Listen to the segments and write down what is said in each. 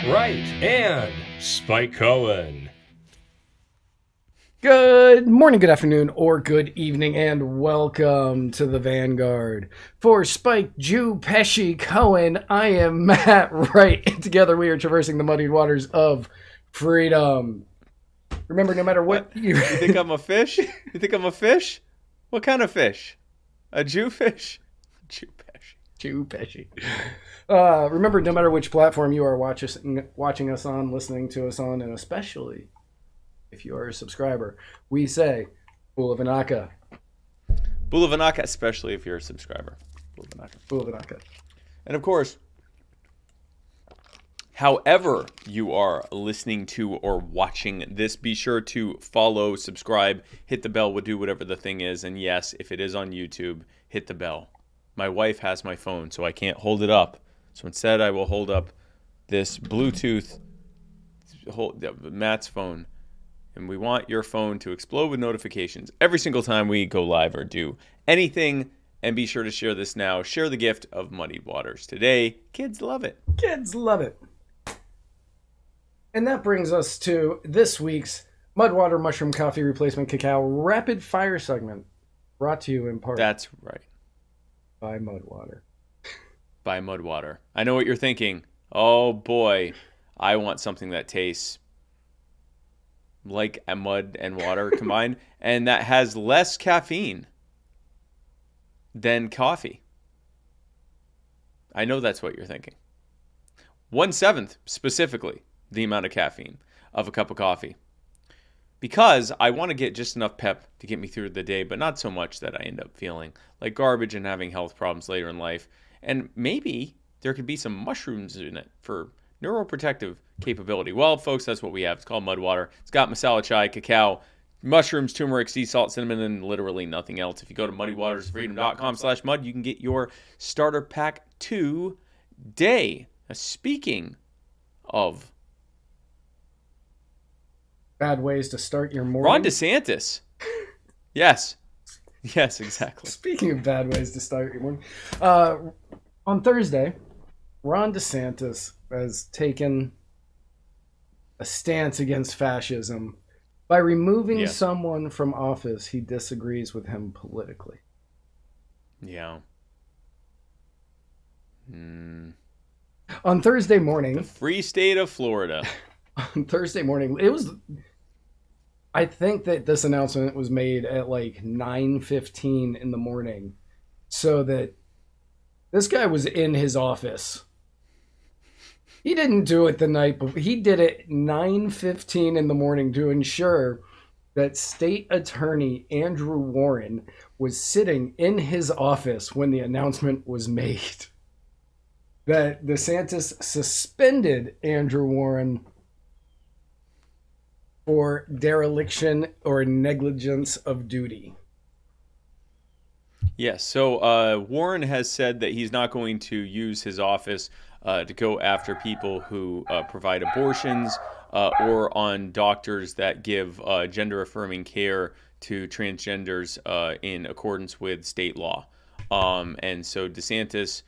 Wright, and Spike Cohen. Good morning, good afternoon, or good evening, and welcome to the Vanguard. For Spike, Jew, Pesci, Cohen, I am Matt Wright, and together we are traversing the muddied waters of freedom. Remember, no matter what you think I'm a fish? You think I'm a fish? What kind of fish? A Jew fish? Jew Pesci. Jew Pesci. Remember, no matter which platform you are watching us on, listening to us on, and especially if you are a subscriber, we say, Bulavanaka. Bulavanaka, especially if you're a subscriber. Bulavanaka. Bulavanaka. And of course, however you are listening to or watching this, be sure to follow, subscribe, hit the bell, do whatever the thing is. And yes, if it is on YouTube, hit the bell. My wife has my phone, so I can't hold it up. So instead, I will hold up this Bluetooth, Matt's phone. And we want your phone to explode with notifications every single time we go live or do anything. And be sure to share this now. Share the gift of Muddied Waters today. Kids love it. Kids love it. And that brings us to this week's Mudwater Mushroom Coffee Replacement Cacao Rapid Fire segment. Brought to you in part. That's right. By Mudwater. By Mudwater. I know what you're thinking. Oh boy, I want something that tastes like a mud and water combined, and that has less caffeine than coffee. I know that's what you're thinking. 1/7 specifically the amount of caffeine of a cup of coffee. Because I want to get just enough pep to get me through the day, but not so much that I end up feeling like garbage and having health problems later in life. And maybe there could be some mushrooms in it for neuroprotective capability. Well, folks, that's what we have. It's called Mudwater. It's got masala chai, cacao, mushrooms, turmeric, sea salt, cinnamon, and literally nothing else. If you go to muddywatersfreedom.com/mud, you can get your starter pack today. Now, speaking of bad ways to start your morning. Ron DeSantis. Yes. Yes, exactly. Speaking of bad ways to start your morning. On Thursday, Ron DeSantis has taken a stance against fascism by removing someone from office he disagrees with him politically. Yeah. On Thursday morning... The free state of Florida. On Thursday morning, I think that this announcement was made at like 9:15 in the morning, so that this guy was in his office. He didn't do it the night before. He did it 9:15 in the morning to ensure that State Attorney Andrew Warren was sitting in his office when the announcement was made that DeSantis suspended Andrew Warren for dereliction or negligence of duty. Yes, so Warren has said that he's not going to use his office to go after people who provide abortions or on doctors that give gender-affirming care to transgenders in accordance with state law. And so DeSantis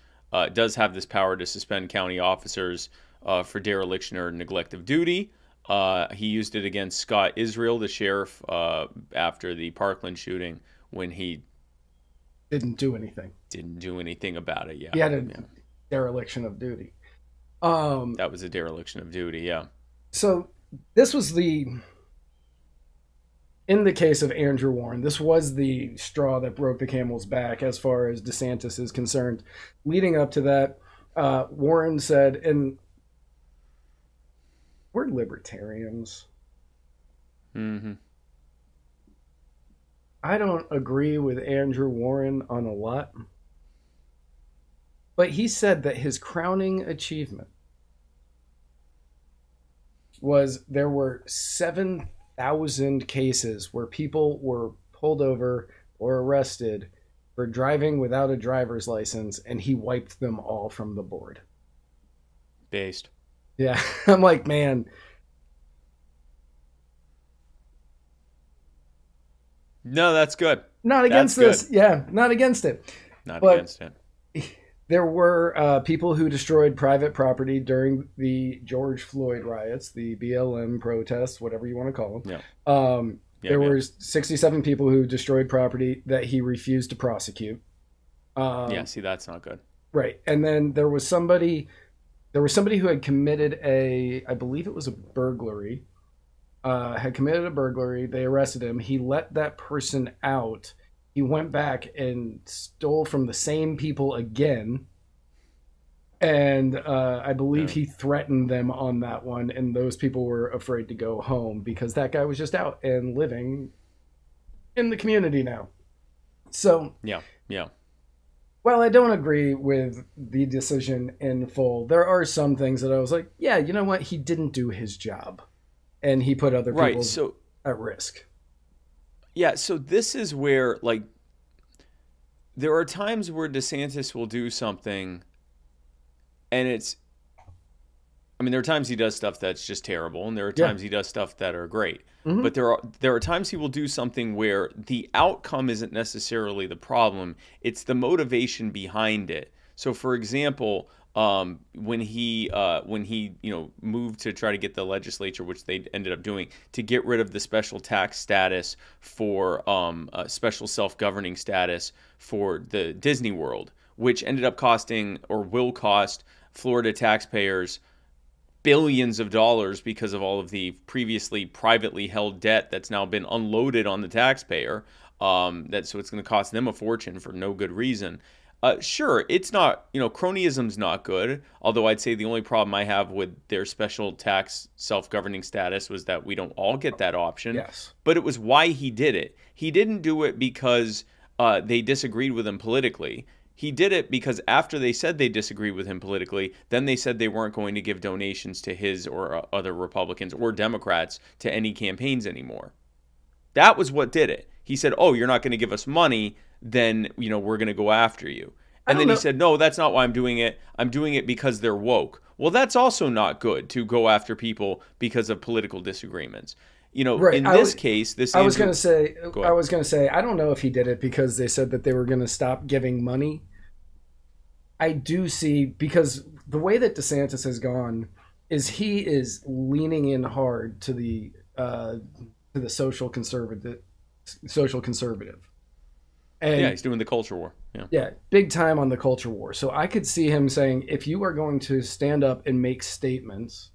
does have this power to suspend county officers for dereliction or neglect of duty. He used it against Scott Israel, the sheriff, after the Parkland shooting, when he didn't do anything. Didn't do anything about it. Yeah, he had a dereliction of duty. That was a dereliction of duty. Yeah. So this was in the case of Andrew Warren, this was the straw that broke the camel's back as far as DeSantis is concerned. Leading up to that, Warren said, and we're libertarians. Mm-hmm. I don't agree with Andrew Warren on a lot. But he said that his crowning achievement was there were 7,000 cases where people were pulled over or arrested for driving without a driver's license, and he wiped them all from the board. Based. Yeah, I'm like, man. No, that's good. Not against this. Yeah, not against it. Not against it. There were people who destroyed private property during the George Floyd riots, the BLM protests, whatever you want to call them. There were 67 people who destroyed property that he refused to prosecute. See, that's not good. Right. And then there was somebody who had committed I believe it was a burglary, had committed a burglary. They arrested him. He let that person out. He went back and stole from the same people again. And I believe he threatened them on that one. And those people were afraid to go home because that guy was just out and living in the community now. So, yeah. while I don't agree with the decision in full, there are some things that I was like, yeah, you know what? He didn't do his job. And he put other people at risk. Yeah, so this is where, like, there are times where DeSantis will do something, and there are times he does stuff that's just terrible, and there are times he does stuff that are great. Mm-hmm. But there are times he will do something where the outcome isn't necessarily the problem, it's the motivation behind it. So, for example, when he moved to try to get the legislature, which they ended up doing, to get rid of the special tax status for special self-governing status for the Disney World, which ended up costing or will cost Florida taxpayers billions of dollars because of all of the previously privately held debt that's now been unloaded on the taxpayer. So it's going to cost them a fortune for no good reason. Sure, it's not, cronyism's not good, although I'd say the only problem I have with their special tax self-governing status was that we don't all get that option. Yes. But it was why he did it. He didn't do it because they disagreed with him politically. He did it because after they said they disagreed with him politically, then they said they weren't going to give donations to his or other Republicans or Democrats to any campaigns anymore. That was what did it. He said, oh, you're not going to give us money, then, we're going to go after you. And then he said, no, that's not why I'm doing it. I'm doing it because they're woke. Well, that's also not good to go after people because of political disagreements. Right. In this case, I was going to say, I don't know if he did it because they said that they were going to stop giving money. I do see, because the way that DeSantis has gone is he is leaning in hard to the social conservative. And he's doing the culture war. Yeah, big time on the culture war. So I could see him saying, if you are going to stand up and make statements,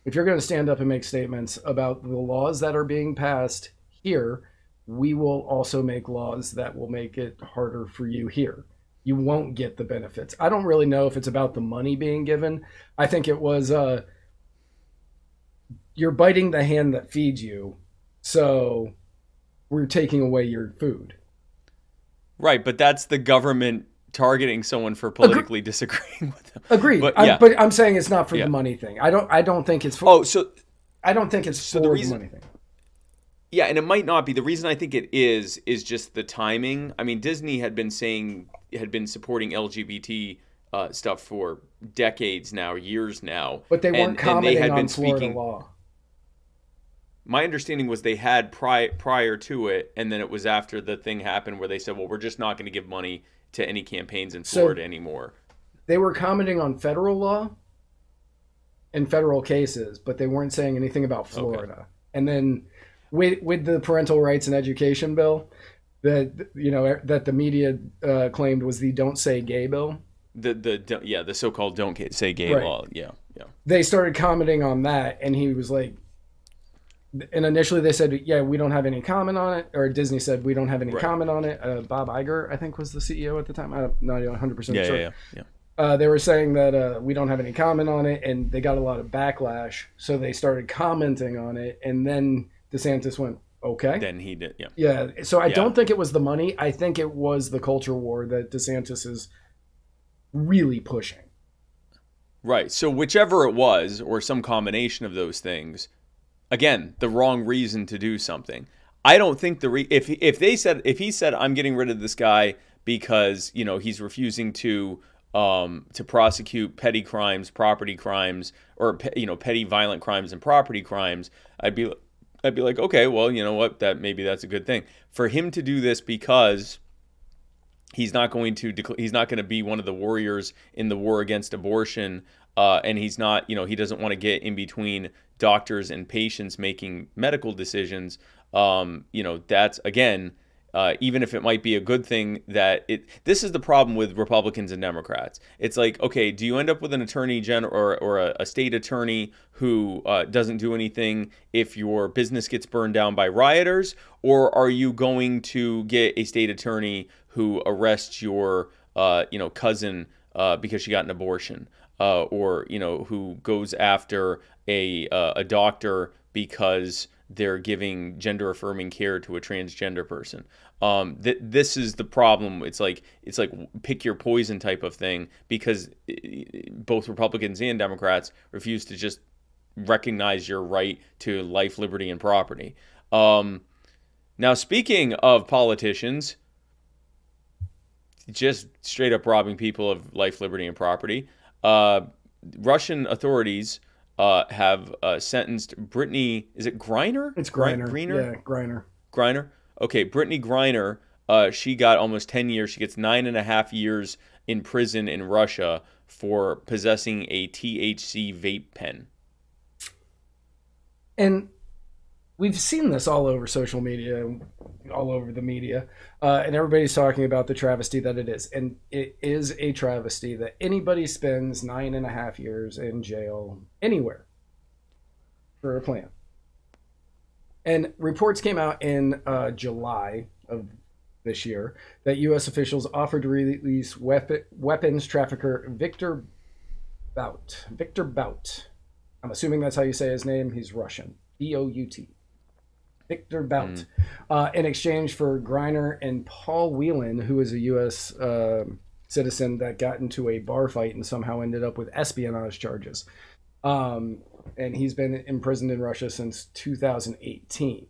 about the laws that are being passed here, we will also make laws that will make it harder for you here. You won't get the benefits. I don't really know if it's about the money being given. I think it was, you're biting the hand that feeds you, so we're taking away your food. Right, but that's the government targeting someone for politically disagreeing with them. Agreed. But I'm saying it's not for the money thing. I don't think it's for. I don't think it's for the money thing. Yeah, and it might not be. The reason I think it is just the timing. I mean, Disney had been supporting LGBT stuff for decades now, years now. But they weren't commenting on Florida law. My understanding was they had prior to it, and then it was after the thing happened where they said, well, we're just not going to give money to any campaigns in Florida anymore. They were commenting on federal law and federal cases, but they weren't saying anything about Florida. Okay. And then with the parental rights and education bill that the media claimed was the Don't Say Gay bill. The so-called Don't Say Gay law. Yeah. They started commenting on that, and he was like, and initially they said, yeah, we don't have any comment on it. Or Disney said, we don't have any comment on it. Bob Iger, I think, was the CEO at the time. I'm not 100% sure. Yeah. They were saying that we don't have any comment on it, and they got a lot of backlash. So they started commenting on it, and then DeSantis went, okay. Then he did, yeah. Yeah, so I don't think it was the money. I think it was the culture war that DeSantis is really pushing. Right, so whichever it was, or some combination of those things, again, the wrong reason to do something. I don't think if he said I'm getting rid of this guy because he's refusing to prosecute petty crimes, property crimes, or petty violent crimes and property crimes, I'd be like, okay, well, you know what, maybe that's a good thing for him to do this because He's not going to he's not going to be one of the warriors in the war against abortion, and he's not, he doesn't want to get in between doctors and patients making medical decisions. That's again, even if it might be a good thing this is the problem with Republicans and Democrats. It's like, okay, do you end up with an attorney general or a state attorney who doesn't do anything if your business gets burned down by rioters, or are you going to get a state attorney who arrests your cousin because she got an abortion, or who goes after a doctor because they're giving gender affirming care to a transgender person? This is the problem. It's like pick your poison type of thing, because both Republicans and Democrats refuse to just recognize your right to life, liberty, and property. Now, speaking of politicians just straight up robbing people of life, liberty, and property, Russian authorities have sentenced Brittany. Is it Griner? It's Griner. Griner? Yeah, Griner. Griner. Okay, Brittany Griner. She got almost 10 years. She gets 9.5 years in prison in Russia for possessing a THC vape pen. And we've seen this all over social media, all over the media, and everybody's talking about the travesty that it is. And it is a travesty that anybody spends 9.5 years in jail anywhere for a plan. And reports came out in July of this year that U.S. officials offered to release weapons trafficker Victor Bout. Victor Bout. I'm assuming that's how you say his name. He's Russian. B-O-U-T. Victor Bout. In exchange for Griner and Paul Whelan, who is a U.S. Citizen that got into a bar fight and somehow ended up with espionage charges. And he's been imprisoned in Russia since 2018.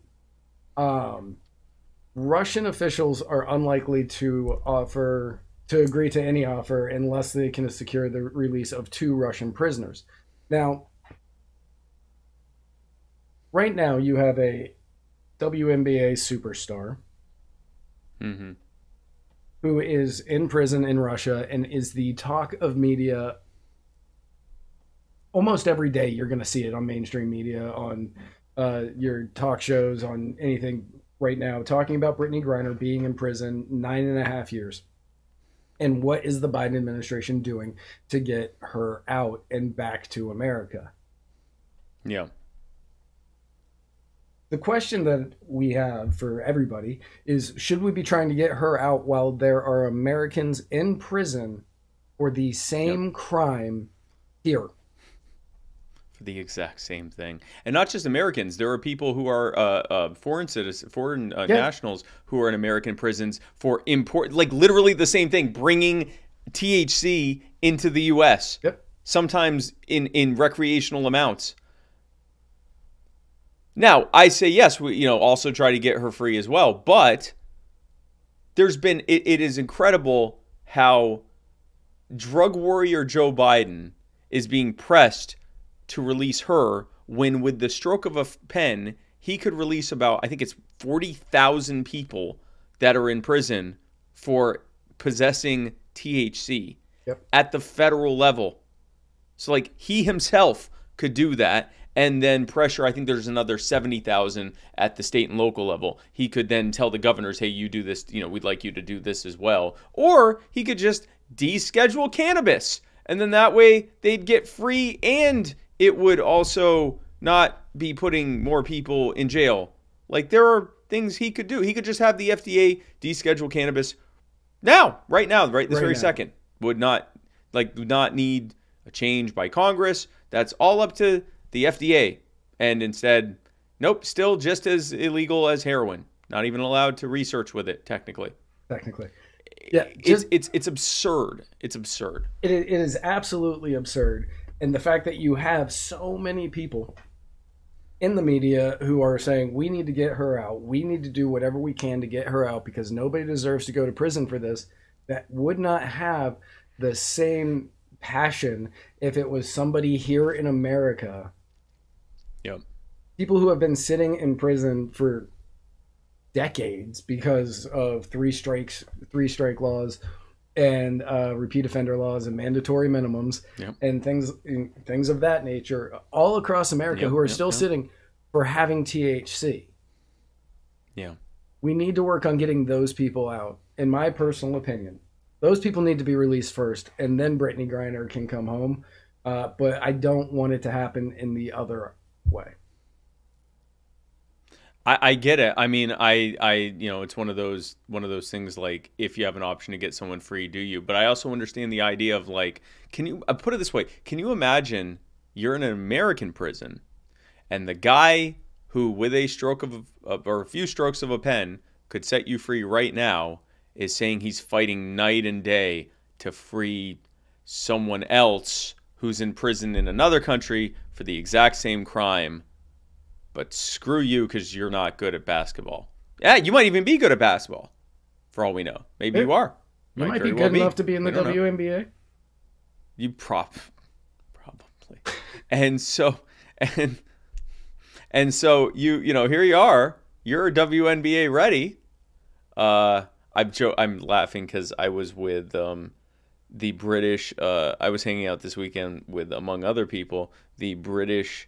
Russian officials are unlikely to agree to any offer unless they can secure the release of 2 Russian prisoners. Now, right now you have a WNBA superstar who is in prison in Russia and is the talk of media. Almost every day you're going to see it on mainstream media, on your talk shows, on anything right now, talking about Brittany Griner being in prison 9.5 years. And what is the Biden administration doing to get her out and back to America? Yeah. The question that we have for everybody is, should we be trying to get her out while there are Americans in prison for the same crime here? For the exact same thing. And not just Americans. There are people who are foreign citizens, nationals who are in American prisons for literally the same thing, bringing THC into the U.S. Yep. Sometimes in recreational amounts. Now, I say yes, we also try to get her free as well, but there's been it is incredible how drug warrior Joe Biden is being pressed to release her when, with the stroke of a pen, he could release about, I think it's 40,000 people that are in prison for possessing THC at the federal level. So he himself could do that. And then pressure, I think there's another 70,000 at the state and local level. He could then tell the governors, hey, you do this, we'd like you to do this as well. Or he could just deschedule cannabis. And then that way they'd get free, and it would also not be putting more people in jail. There are things he could do. He could just have the FDA deschedule cannabis right now, this very second. Would not need a change by Congress. That's all up to the FDA, and instead, nope, still just as illegal as heroin. Not even allowed to research with it, technically. Yeah, it's absurd. It's absurd. It is absolutely absurd, and the fact that you have so many people in the media who are saying, we need to get her out, we need to do whatever we can to get her out because nobody deserves to go to prison for this, that would not have the same passion if it was somebody here in America. Yep. People who have been sitting in prison for decades because of three strike laws and repeat offender laws and mandatory minimums and things of that nature all across America who are still sitting for having THC. Yeah. We need to work on getting those people out. In my personal opinion, those people need to be released first, and then Brittany Griner can come home. But I don't want it to happen in the other way. I get it. I mean, I it's one of those things like if you have an option to get someone free, do you? But I also understand the idea of like, can you put it this way? Can you imagine you're in an American prison and the guy who with a stroke or a few strokes of a pen could set you free right now is saying he's fighting night and day to free someone else who's in prison in another country for the exact same crime. But screw you because you're not good at basketball. Yeah, you might even be good at basketball, for all we know. Maybe you are. You might be good enough to be in the WNBA. You probably. And so you here you are. You're WNBA ready. I'm laughing because I was with the British. I was hanging out this weekend with, among other people, the British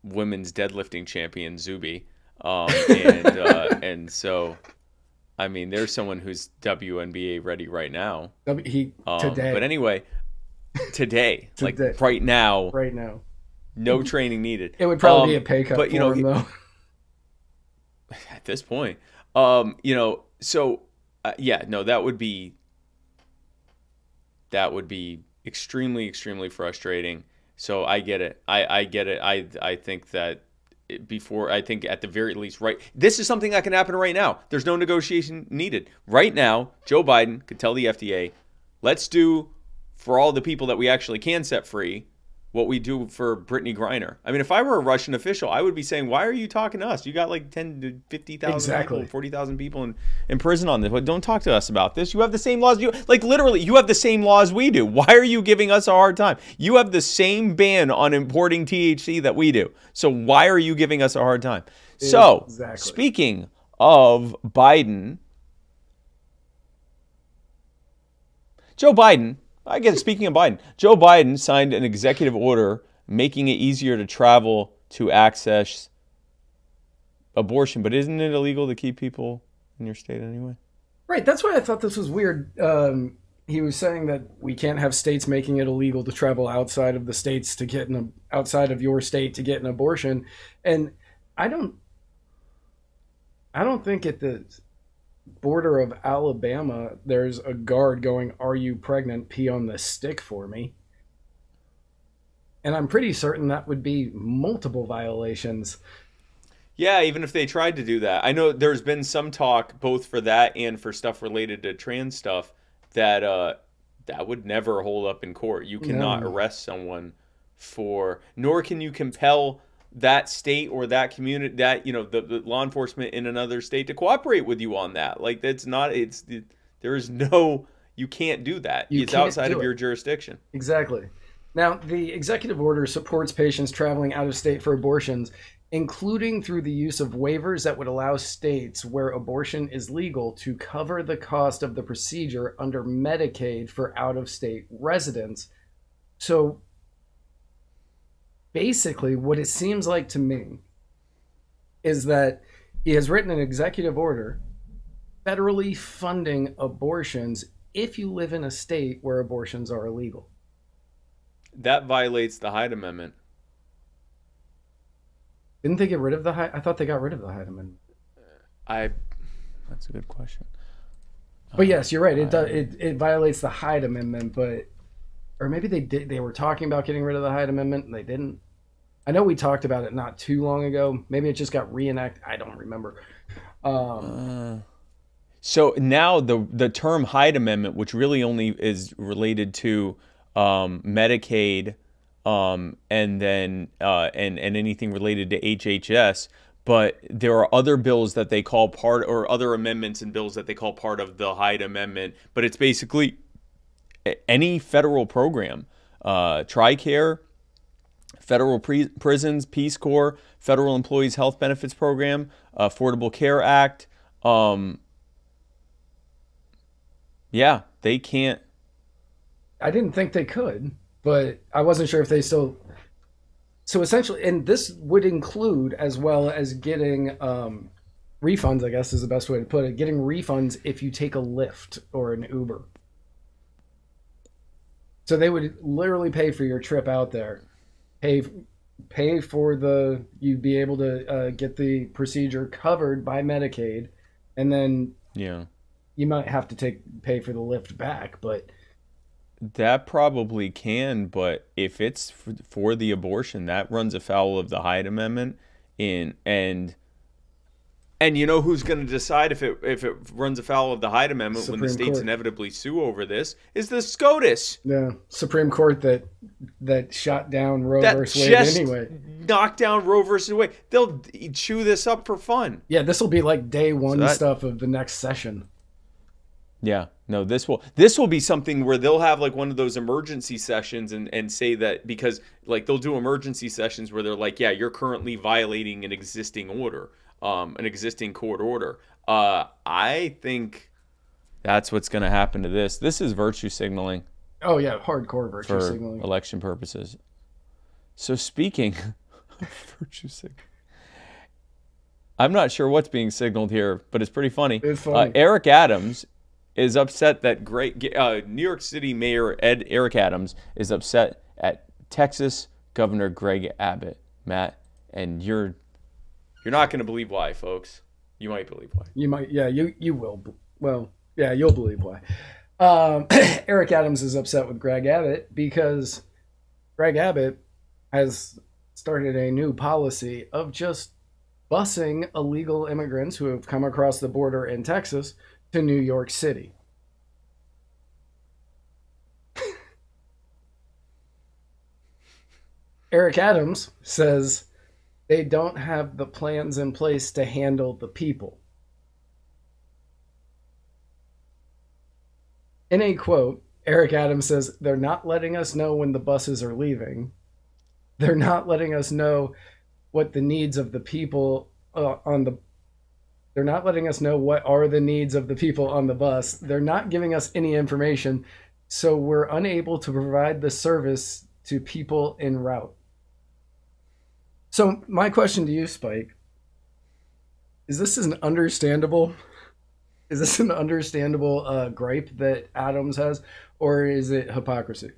women's deadlifting champion Zuby, and so I mean there's someone who's WNBA ready right now. Today, but anyway, today, like right now, no training needed. It would probably be a pay cut, but for him, though. At this point, that would be extremely, extremely frustrating. So I get it. I get it. I think that at the very least, right, this is something that can happen right now. There's no negotiation needed. Right now, Joe Biden could tell the FDA, let's do for all the people that we actually can set free what we do for Brittany Griner. I mean, if I were a Russian official, I would be saying, why are you talking to us? You got like 10 to 50,000 people, 40,000 people in prison on this. But don't talk to us about this. You have the same laws. You have the same laws we do. Why are you giving us a hard time? You have the same ban on importing THC that we do. So why are you giving us a hard time? So, speaking of Biden, Joe Biden signed an executive order making it easier to travel to access abortion. But isn't it illegal to keep people in your state anyway? Right. That's why I thought this was weird. He was saying that we can't have states making it illegal to travel outside of the states to get outside of your state to get an abortion. And I don't think at the border of Alabama there's a guard going, "Are you pregnant? Pee on the stick for me." And I'm pretty certain that would be multiple violations. Yeah, even if they tried to do that. I know there's been some talk both for that and for stuff related to trans stuff that would never hold up in court. You cannot arrest someone nor can you compel that state or that community, that the law enforcement in another state to cooperate with you on that. Like you can't do that. It's outside of your jurisdiction. Exactly. Now, the executive order supports patients traveling out of state for abortions, including through the use of waivers that would allow states where abortion is legal to cover the cost of the procedure under Medicaid for out-of-state residents. So basically, what it seems like to me is that he has written an executive order federally funding abortions if you live in a state where abortions are illegal. That violates the Hyde Amendment. Didn't they get rid of the Hyde? I thought they got rid of the Hyde Amendment. That's a good question. But yes, you're right. It violates the Hyde Amendment, or maybe they did. They were talking about getting rid of the Hyde Amendment, and they didn't. I know we talked about it not too long ago. Maybe it just got reenacted. I don't remember. So now the term Hyde Amendment, which really only is related to Medicaid, and then and anything related to HHS, but there are other bills that they call other amendments and bills that they call part of the Hyde Amendment. But it's basically any federal program, TRICARE, federal prisons, Peace Corps, Federal Employees Health Benefits Program, Affordable Care Act. Yeah, they can't. I didn't think they could, but I wasn't sure if they still. So essentially, and this would include as well as getting refunds, I guess is the best way to put it, getting refunds if you take a Lyft or an Uber. So they would literally pay for your trip out there, pay for you'd be able to get the procedure covered by Medicaid, and then you might have to pay for the Lyft back, but that probably can. But if it's for the abortion, that runs afoul of the Hyde Amendment, and you know who's going to decide if it runs afoul of the Hyde Amendment Supreme when the states Court. Inevitably sue over this is the SCOTUS. Yeah, Supreme Court that shot down Roe That versus Wade just anyway. knocked down Roe versus Wade. They'll chew this up for fun. Yeah, this will be like day one that- stuff of the next session. Yeah, no, this will be something where they'll have like one of those emergency sessions and say that, because like they'll do emergency sessions where they're like, yeah, you're currently violating an existing order, an existing court order. I think that's what's going to happen to this. This is virtue signaling. Oh yeah, hardcore virtue for signaling. election purposes. So speaking of virtue signaling, I'm not sure what's being signaled here, but it's pretty funny. It's funny. Eric Adams is upset that New York City Mayor Eric Adams is upset at Texas Governor Greg Abbott. Matt, and you're not going to believe why, folks. You might believe why. You might, yeah, you will. Well, yeah, you'll believe why. Eric Adams is upset with Greg Abbott because Greg Abbott has started a new policy of just busing illegal immigrants who have come across the border in Texas to New York City. Eric Adams says they don't have the plans in place to handle the people. In a quote, Eric Adams says, they're not letting us know when the buses are leaving. They're not letting us know what the needs of the people they're not letting us know what are the needs of the people on the bus. They're not giving us any information, so we're unable to provide the service to people en route. So my question to you, Spike, is this an understandable gripe that Adams has, or is it hypocrisy?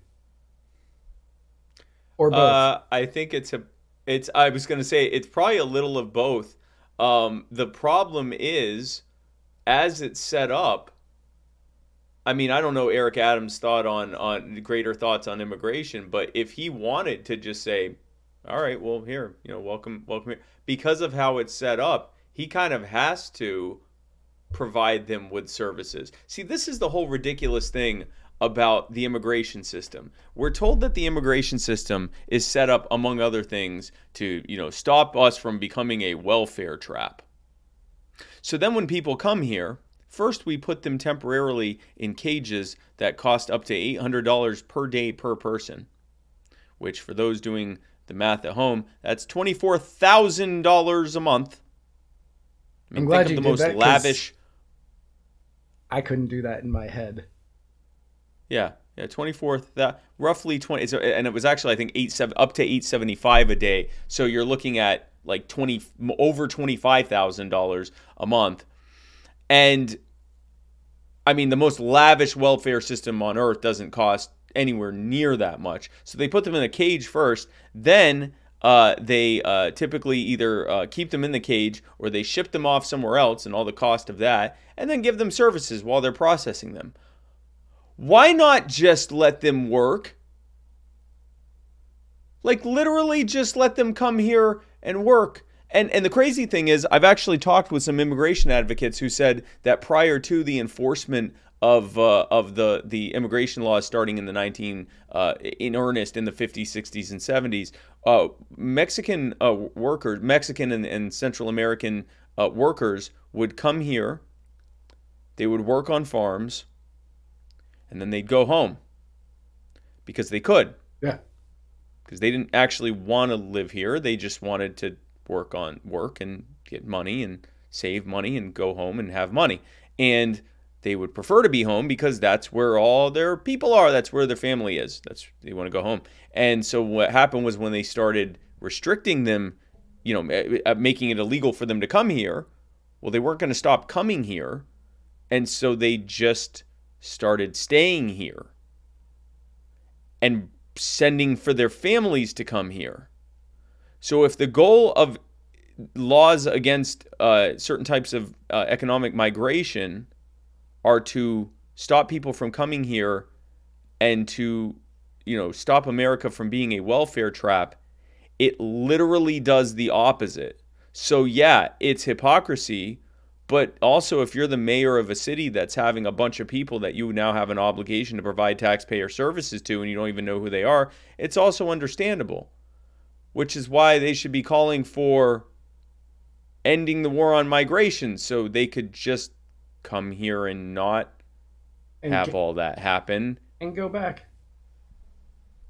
Or both? I think it's I was going to say it's probably a little of both. The problem is, as it's set up, I mean, I don't know Eric Adams' thought on greater thoughts on immigration, but if he wanted to just say, all right, well, here, welcome here, because of how it's set up, he kind of has to provide them with services. See, this is the whole ridiculous thing about the immigration system. We're told that the immigration system is set up, among other things, to, stop us from becoming a welfare trap. So then when people come here, first we put them temporarily in cages that cost up to $800 per day per person, which for those doing the math at home, that's $24,000 a month. I'm glad you did did that, 'cause lavish. I couldn't do that in my head. Yeah, 24, roughly 20, and it was actually, I think, up to $875 a day. So you're looking at like over $25,000 a month. And I mean, the most lavish welfare system on earth doesn't cost anywhere near that much. So they put them in a cage first, then they typically either keep them in the cage or they ship them off somewhere else and all the cost of that, and then give them services while they're processing them. Why not just let them work? Like, literally just let them come here and work. And the crazy thing is, I've actually talked with some immigration advocates who said that prior to the enforcement of the immigration laws starting in the in earnest in the 50s, 60s, and 70s, Mexican workers, Mexican and Central American workers would come here. They would work on farms, and then they'd go home because they could. Yeah. because they didn't actually want to live here. They just wanted to work and get money and save money and go home and have money. And they would prefer to be home because that's where all their people are. That's where their family is. They want to go home. And so what happened was when they started restricting them, making it illegal for them to come here, well, they weren't going to stop coming here. And so they just started staying here and sending for their families to come here. So if the goal of laws against certain types of economic migration are to stop people from coming here and to, stop America from being a welfare trap, it literally does the opposite. So yeah, it's hypocrisy, but also if you're the mayor of a city that's having a bunch of people that you now have an obligation to provide taxpayer services to and you don't even know who they are, it's also understandable. Which is why they should be calling for ending the war on migration so they could just come here and not have all that happen. And go back.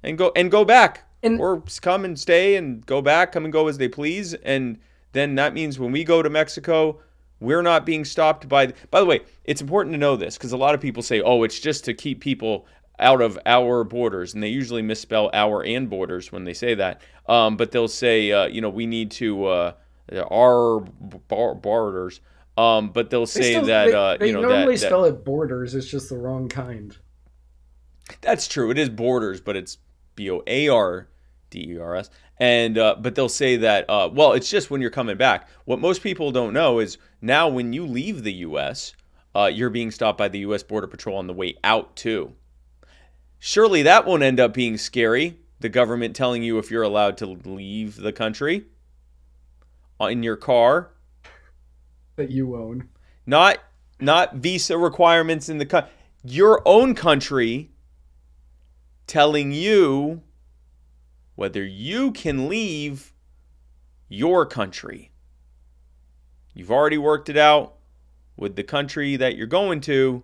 And go back. And, or come and stay and go back, come and go as they please. And then that means when we go to Mexico, we're not being stopped by the way, it's important to know this because a lot of people say, oh, it's just to keep people out of our borders. And they usually misspell our and borders when they say that. But they'll say, we need to, our borders. But they'll say they normally spell it borders. It's just the wrong kind. That's true. It is borders, but it's BOARDERS. And but they'll say that it's just when you're coming back. What most people don't know is now when you leave the U.S., you're being stopped by the U.S. Border Patrol on the way out too. Surely that won't end up being scary. The government telling you if you're allowed to leave the country in your car that you own. Not visa requirements in the your own country telling you whether you can leave your country. You've already worked it out with the country that you're going to,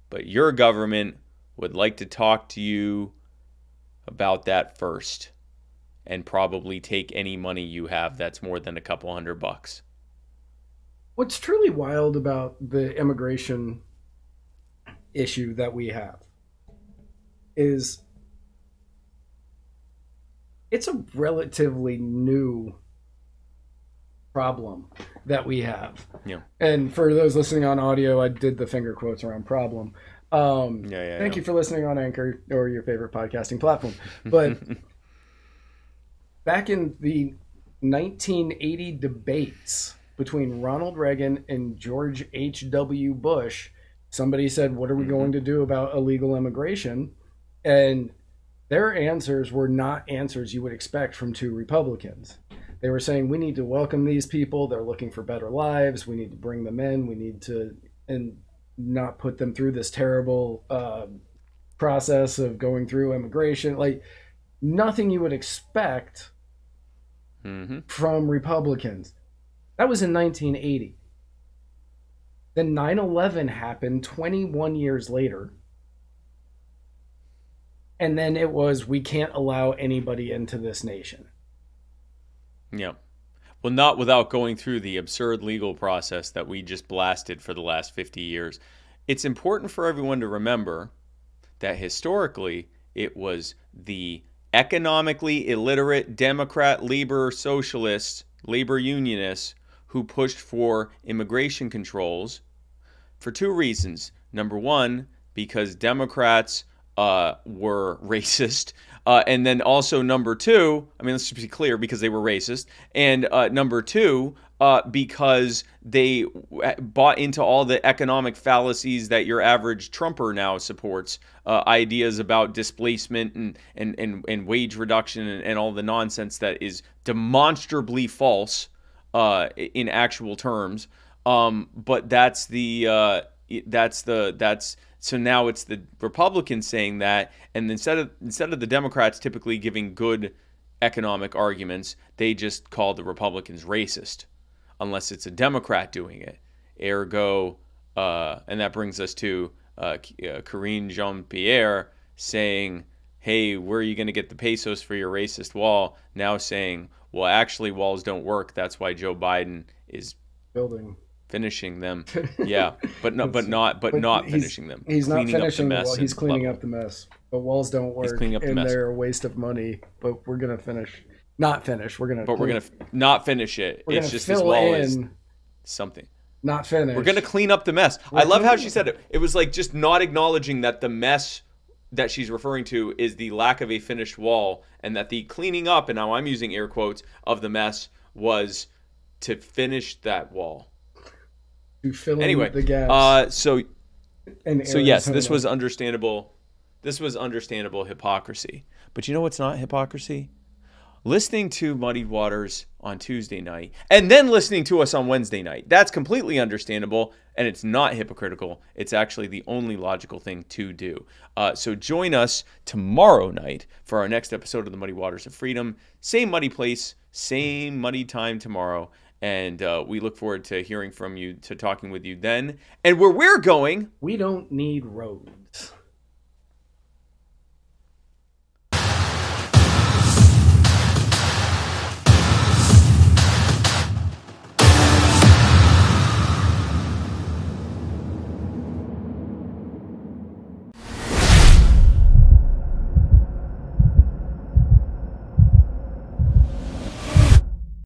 but your government would like to talk to you about that first and probably take any money you have that's more than a couple $100. What's truly wild about the immigration issue that we have is it's a relatively new problem that we have. Yeah. And for those listening on audio, I did the finger quotes around problem. Thank you for listening on Anchor or your favorite podcasting platform. But back in the 1980 debates between Ronald Reagan and George H.W. Bush, somebody said, what are we going to do about illegal immigration? And their answers were not answers you would expect from two Republicans. They were saying, we need to welcome these people. They're looking for better lives. We need to bring them in. We need to and not put them through this terrible process of going through immigration. Like nothing you would expect from Republicans. That was in 1980. Then 9/11 happened 21 years later. And then it was, we can't allow anybody into this nation. Yeah. Well, not without going through the absurd legal process that we just blasted for the last 50 years. It's important for everyone to remember that historically it was the economically illiterate Democrat, labor socialists, labor unionists who pushed for immigration controls for two reasons. Number one, because Democrats were racist. And then also number two, I mean, let's just be clear, because they were racist. And number two, because they bought into all the economic fallacies that your average Trumper now supports. Ideas about displacement and wage reduction and all the nonsense that is demonstrably false in actual terms. But so now it's the Republicans saying that, and instead of the Democrats typically giving good economic arguments, they just call the Republicans racist, unless it's a Democrat doing it. Ergo, and that brings us to Karine Jean-Pierre saying, hey, where are you going to get the pesos for your racist wall? Now saying, well, actually, walls don't work. That's why Joe Biden is building, finishing them. Yeah, but not finishing them. He's not finishing the wall. He's cleaning level. up the mess. But walls don't work. He's cleaning up the and mess. They're a waste of money. But we're gonna finish. Not finish. We're gonna. But we're gonna not finish it. We're It's gonna just this fill wall in, is something. Not finish. We're gonna clean up the mess. I love how she said it. It was like just not acknowledging that the mess that she's referring to is the lack of a finished wall, and that the cleaning up, and now I'm using air quotes, of the mess was to finish that wall. To fill Anyway, in the gaps. So yes, this Arizona. was understandable. This was understandable hypocrisy. But you know what's not hypocrisy? Listening to Muddied Waters on Tuesday night and then listening to us on Wednesday night. That's completely understandable, and it's not hypocritical. It's actually the only logical thing to do. So join us tomorrow night for our next episode of the Muddied Waters of Freedom. Same muddy place, same muddy time tomorrow. And we look forward to hearing from you, to talking with you then. And where we're going, we don't need roads.